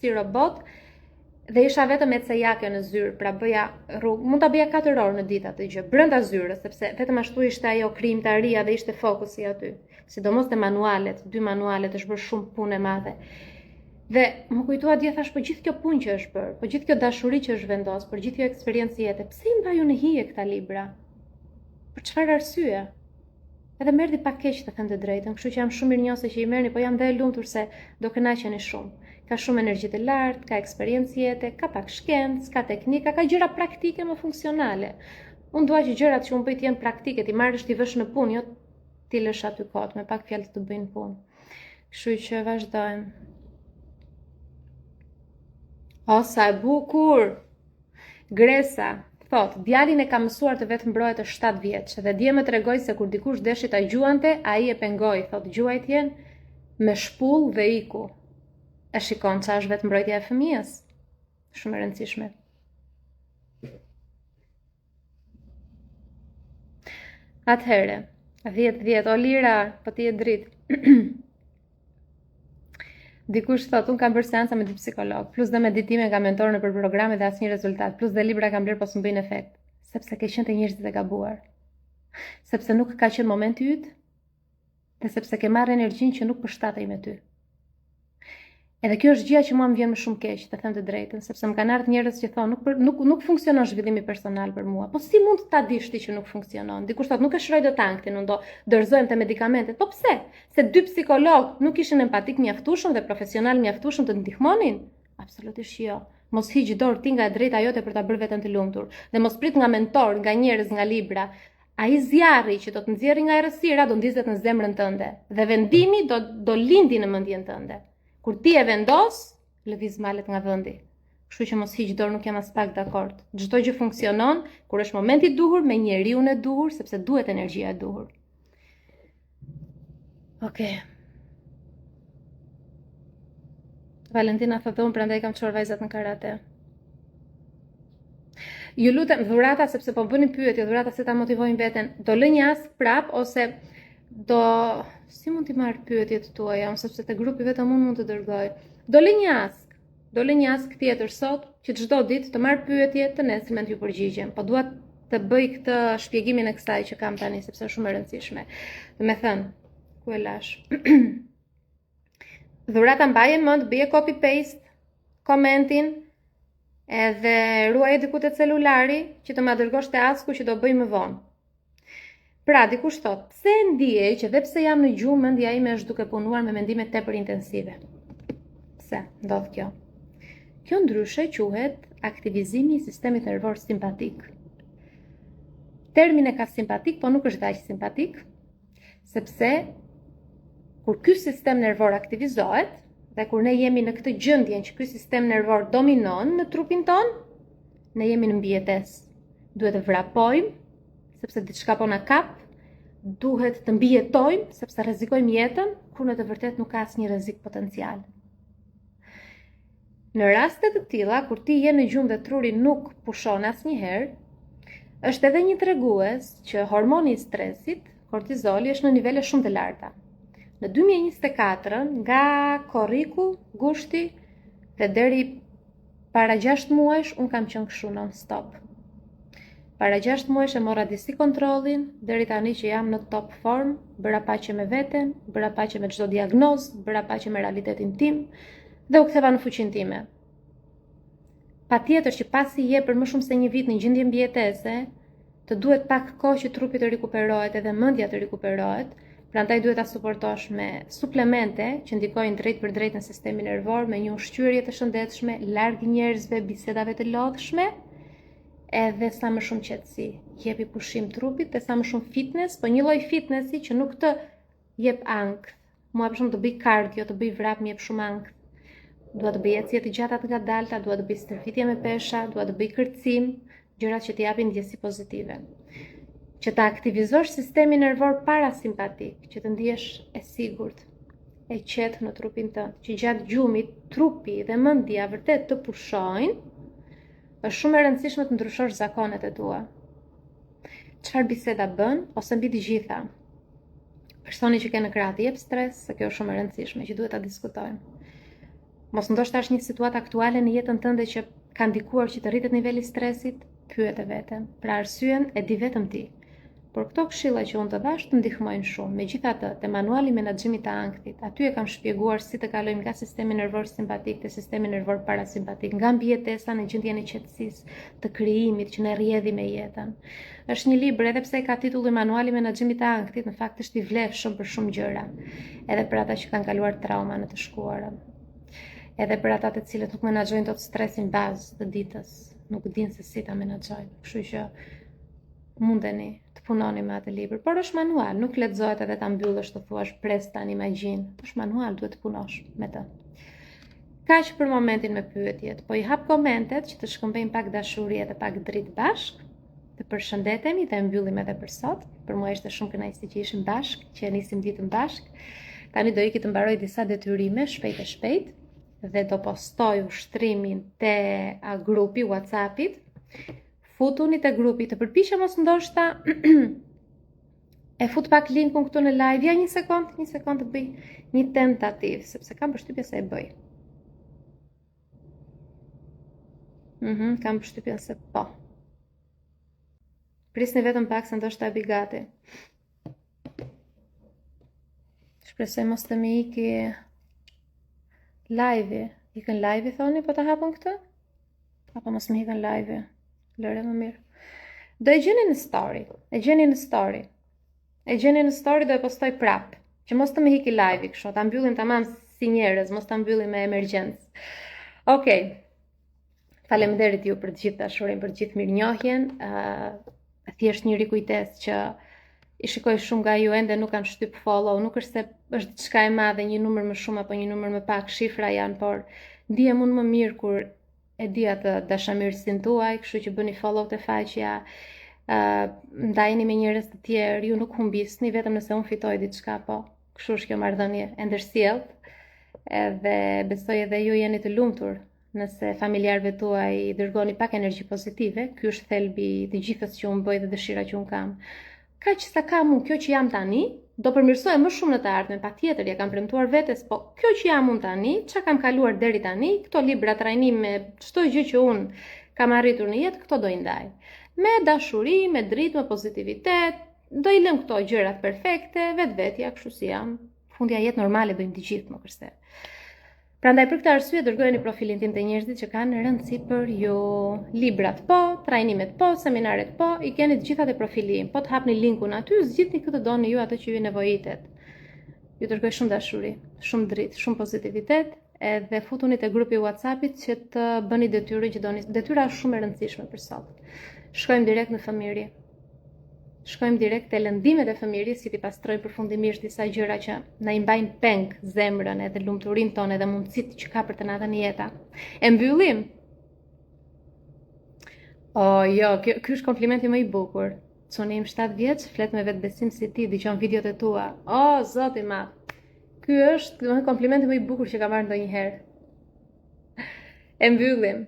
si robot, dhe isha vetëm me cejake në zyrë, pra bëja rrugë, mund ta bëja 4 orë në ditë atë gjë, brenda zyrës, sepse vetëm ashtu ishte ajo krijimtaria dhe ishte fokusi aty. Sidomos te manualet, 2 manualet është bërë shumë punë e madhe. Dhe më kujtua dje, thash, po gjithë kjo punë që është bërë, po gjithë kjo dashuri që është vendosur, për gjithë kjo eksperiencë jete, pse i mbaju në hije këta libra? Për çfarë arsye? Edhe më erdhi pak keq të them të drejtën, kështu që jam shumë mirënjohëse që i merrni, po jam dhe e lumtur se do kënaqeni shumë. Ka shumë energji të lartë, ka eksperiencë jete, ka pak shkencë, ka teknika, ka gjëra praktike më funksionale. Unë dua që gjërat që unë bëj të jenë praktike, ti marrësh ti vësh në punë, jo ti lësh aty kot, me pak fjalë të bëjnë punë. Kështu që vazhdojmë. O, sa e bukur! Gresa thot, djalin e ka mësuar të vetë mbrojë të 7 vjeç dhe dje më tregoi se kur dikush deshi ta gjuante, ai e pengoi, thot gjuajtjen me shpull dhe iku. E shikon që është vetë mbrojtja e fëmijës. Shumë e rëndësishme. Atëhere, 10-10, o Lira, po ti e dritë. Dikush thot, unë kam bërë seansa me dy psikolog, plus dhe meditime nga mentorë në për programe dhe asnjë rezultat, plus dhe libra kam blerë po s'më bëjnë efekt, sepse ke qenë të njerëzit e gabuar, sepse nuk ka qenë momenti yt, dhe sepse ke marrë energjinë që nuk përshtatej me ty. Edhe kjo është gjëja që mua më vjen më shumë keq, të them të drejtën, sepse më kanë ardhur njerëz që thonë nuk funksionon zhvillimi personal për mua. Po si mund ta dish ti që nuk funksionon? Dikush thotë nuk e shroj dot anktin, unë do dorëzojmë te medikamentet. Po pse? Se dy psikolog nuk ishin empatik mjaftueshëm dhe profesional mjaftueshëm të ndihmonin? Absolutisht jo. Mos hiq dorë ti nga e drejta jote për ta bërë veten të lumtur, dhe mos prit nga mentor, nga njerëz, nga libra. Ai zjarri që do të nxjerrë nga errësira do ndizet në zemrën tënde dhe vendimi do lindi në mendjen tënde. Kur ti e vendos, lëviz malet nga vendi. Kështu që mos hiq dorë, nuk jam as pak dakord. Çdo gjë funksionon kur është momenti i duhur me njeriu e duhur, sepse duhet energjia e duhur. Okej. Valentina thotë unë prandaj kam çuar vajzat në karate. Ju lutem, dhurata, sepse po bëni pyetje, dhurata se ta motivojnë veten. Do lë një ask prap ose do si mund t'i marr pyetjet tuaja, sepse te grupi vetëm unë mund të dërgoj. Do lë një ask tjetër sot që çdo ditë të marr pyetje të nesërmen t'ju përgjigjem. Po dua të bëj këtë shpjegimin e kësaj që kam tani sepse është shumë e rëndësishme. Do të thënë, ku e lash? Dhurata mbaje mend, bëje copy paste komentin edhe ruaje diku te celulari që të ma dërgosh te asku që do bëj më vonë. Pra, dikush thot, pse ndjej që dhe pse jam në gjumë, mendja ime është duke punuar me mendime tepër intensive? Pse ndodh kjo? Kjo ndryshe quhet aktivizimi i sistemit nervor simpatik. Termini ka simpatik, po nuk është aq simpatik, sepse kur ky sistem nervor aktivizohet dhe kur ne jemi në këtë gjendjen që ky sistem nervor dominon në trupin ton, ne jemi në mbijetesë. Duhet të vrapojmë, sepse diçka po na kap, duhet të mbijetojmë, sepse rrezikojmë jetën, kur në të vërtetë nuk ka asnjë rrezik potencial. Në raste të tilla, kur ti je në gjumë dhe truri nuk pushon asnjëherë, është edhe një tregues që hormoni i stresit, kortizoli, është në nivele shumë të larta. Në 2024, nga korriku, gushti dhe deri para 6 muajsh, unë kam qenë kështu non-stop. Para 6 muajsh e mora disi kontrollin, deri tani që jam në top form, bëra paqe me veten, bëra paqe me çdo diagnozë, bëra paqe me realitetin tim dhe u ktheva në fuqinë time. Patjetër që pasi je për më shumë se një vit në gjendje mbijetese, të duhet pak kohë që trupi të rikuperohet edhe mendja të rikuperohet, prandaj duhet ta suportosh me suplemente që ndikojnë drejt për drejt në sistemin nervor, me një ushqyerje të shëndetshme, larg njerëzve, bisedave të lodhshme, edhe sa më shumë qetësi. Jepi pushim trupit dhe sa më shumë fitness, po një lloj fitnessi që nuk të jep ankth. Mua për shembull të bëj kardio, të bëj vrap më jep shumë ankth. Dua të bëj ecje të gjata të ngadalta, dua të bëj stërvitje me pesha, dua të bëj kërcim, gjërat që të japin ndjesi pozitive. Që ta aktivizosh sistemin nervor parasimpatik, që të ndihesh e sigurt, e qetë në trupin tënd, që gjatë gjumit trupi dhe mendja vërtet të pushojnë. Është shumë e rëndësishme të ndryshosh zakonet e tua. Çfarë biseda bën ose mbi të gjitha? Personi që ke në krah jep stres, se kjo është shumë e rëndësishme që duhet ta diskutojmë. Mos ndoshta është një situatë aktuale në jetën tënde që ka ndikuar që të rritet niveli i stresit, pyet e veten. Për arsyen e di vetëm ti. Por këto këshilla që unë të dhash të ndihmojnë shumë. Megjithatë, te manuali menaxhimit të ankthit, aty e kam shpjeguar si të kalojmë nga sistemi nervor simpatik te sistemi nervor parasimpatik, nga mbijetesa në gjendjen e qetësisë, të krijimit që ne rrjedhim me jetën. Është një libër edhe pse ka titullin Manuali menaxhimit të ankthit, në fakt është i vlefshëm për shumë gjëra, edhe për ata që kanë kaluar trauma në të shkuarën. Edhe për ata të cilët nuk menaxhojnë dot stresin bazë të ditës, nuk dinë se si ta menaxhojnë. Kështu që mundeni të punoni me atë libër, por është manual, nuk lexohet edhe ta mbyllësh të thuash pres tani magjin. Është manual, duhet të punosh me të. Kaq për momentin me pyetjet, po i hap komentet që të shkëmbejmë pak dashuri edhe pak dritë bashk. Të përshëndetemi dhe mbyllim edhe për sot. Për mua ishte shumë kënaqësi që ishim bashk, që nisim ditën bashk. Tani do iki të mbaroj disa detyrime shpejt dhe do postoj ushtrimin te grupi WhatsAppit. Futuni te grupi, të përpiqem mos ndoshta e fut pak linkun këtu në live. Ja një sekond të bëj një tentativ, sepse kam përshtypjen se e bëj. Kam përshtypjen se po. Prisni vetëm pak se ndoshta e bëj gati. Shpresoj mos të më iki live-i. Ikën live-i thoni, po ta hapun këtë? Apo mos më ikën live-i? Lëre më mirë. Do e gjeni në story. E gjeni në story, do e postoj prap. Që mos të më iki live-i kështu, ta mbyllim tamam si njerëz, mos ta mbyllim me emergjencë. Okej. Faleminderit ju për të gjithë dashurin, për të gjithë mirënjohjen. Thjesht një rikujtesë që i shikoj shumë nga ju ende nuk kanë shtyp follow, nuk është se është diçka e madhe, një numër më shumë apo një numër më pak, shifra janë, por ndihem unë më mirë kur e di atë dashamirësinë tuaj, kështu që bëni follow te faqja, ndajeni me njerëz të tjerë, ju nuk humbisni vetëm nëse unë fitoj diçka, po kështu është kjo marrëdhënie e ndërsjellët. Edhe besoj edhe ju jeni të lumtur nëse familjarëve tuaj i dërgoni pak energji pozitive. Ky është thelbi i të gjithës që unë bëj dhe dëshira që unë kam. Kaq sa kam unë, kjo që jam tani, do përmirësohem më shumë në të ardhmen, patjetër, ja kam premtuar vetes, po kjo që jam unë tani, çka kam kaluar deri tani, këto libra trajnim me çdo gjë që unë kam arritur në jetë, këto do i ndaj. Me dashuri, me dritë, me pozitivitet, do i lëm këto gjërat perfekte, vetvetja, kështu si jam. Fundja jetë normale bëjmë të gjithë, më kërse. Prandaj për këtë arsye dërgojeni profilin tim te njerëzit që kanë rëndësi për ju. Librat po, trajnimet po, seminaret po, i keni të gjitha te profili im. Po të hapni linkun aty, zgjidhni këtë doni ju atë që ju nevojitet. Ju dërgoj shumë dashuri, shumë dritë, shumë pozitivitet, edhe futuni te grupi WhatsAppit që të bëni detyrën që doni. Detyra është shumë e rëndësishme për sot. Shkojmë direkt në fëmijëri. Shkojmë direkt te lëndimet e fëmijërisë, si ti pastrojmë përfundimisht disa gjëra që na i mbajnë peng zemrën edhe lumturinë tonë edhe mundësitë që ka për të na dhënë jeta. E mbyllim. Jo, ky është komplimenti më i bukur. Çoni im 7 vjeç, flet me vetbesim si ti, dëgjon videot e tua. Zoti i madh. Ky është, domethënë, komplimenti më i bukur që kam marrë ndonjëherë. E mbyllim.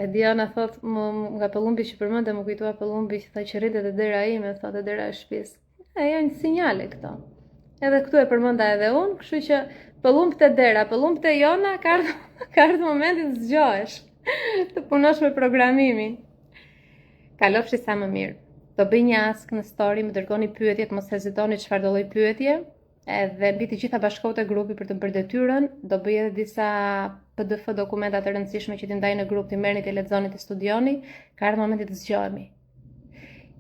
E Diana thot, nga pëllumbi që përmende, më kujtua pëllumbi që tha që rritet e dera ime, thot e dera e shtëpisë. Janë sinjale këto. Edhe këtu e përmenda edhe unë, kështu që pëllumb të dera, pëllumb të jona, ka ardhur momenti të zgjohesh, të punosh me programimin. Kalofshi sa më mirë. Do bëj një ask në story, më dërgoni pyetjet, mos hezitoni çfarë do lloj pyetje. Edhe mbi të gjitha bashkohet e grupi për të bërë detyrën, do bëj edhe disa PDF dokumenta të rëndësishme që t'i ndaj në grup, t'i merrni, t'i lexoni, t'i studioni. Ka ardhur momenti të zgjohemi.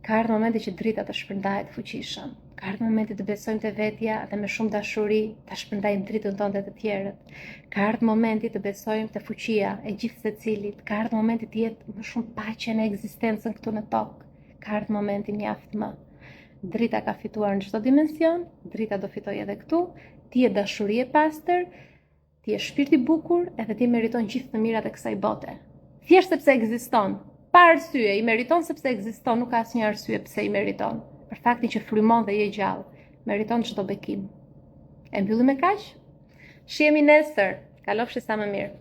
Ka ardhur momenti që drita të shpërndahet fuqishëm. Ka ardhur momenti të besojmë te vetja dhe me shumë dashuri ta shpërndajmë dritën tonë te të tjerët. Ka ardhur momenti të besojmë te fuqia e gjithë secilit. Ka ardhur momenti të jetë më shumë paqe në ekzistencën këtu në tokë. Ka ardhur momenti mjaft më. Drita ka fituar në çdo dimension, drita do fitoj edhe këtu. Ti je dashuri e pastër, ti je shpirt i bukur, edhe ti meriton gjithë të mirat e kësaj bote. Thjesht sepse ekziston, pa arsye, i meriton sepse ekziston, nuk ka asnjë arsye pse i meriton. Për faktin që frymon dhe je gjallë, meriton çdo bekim. E mbyllim me kaq? Shihemi nesër. Kalofshi sa më mirë.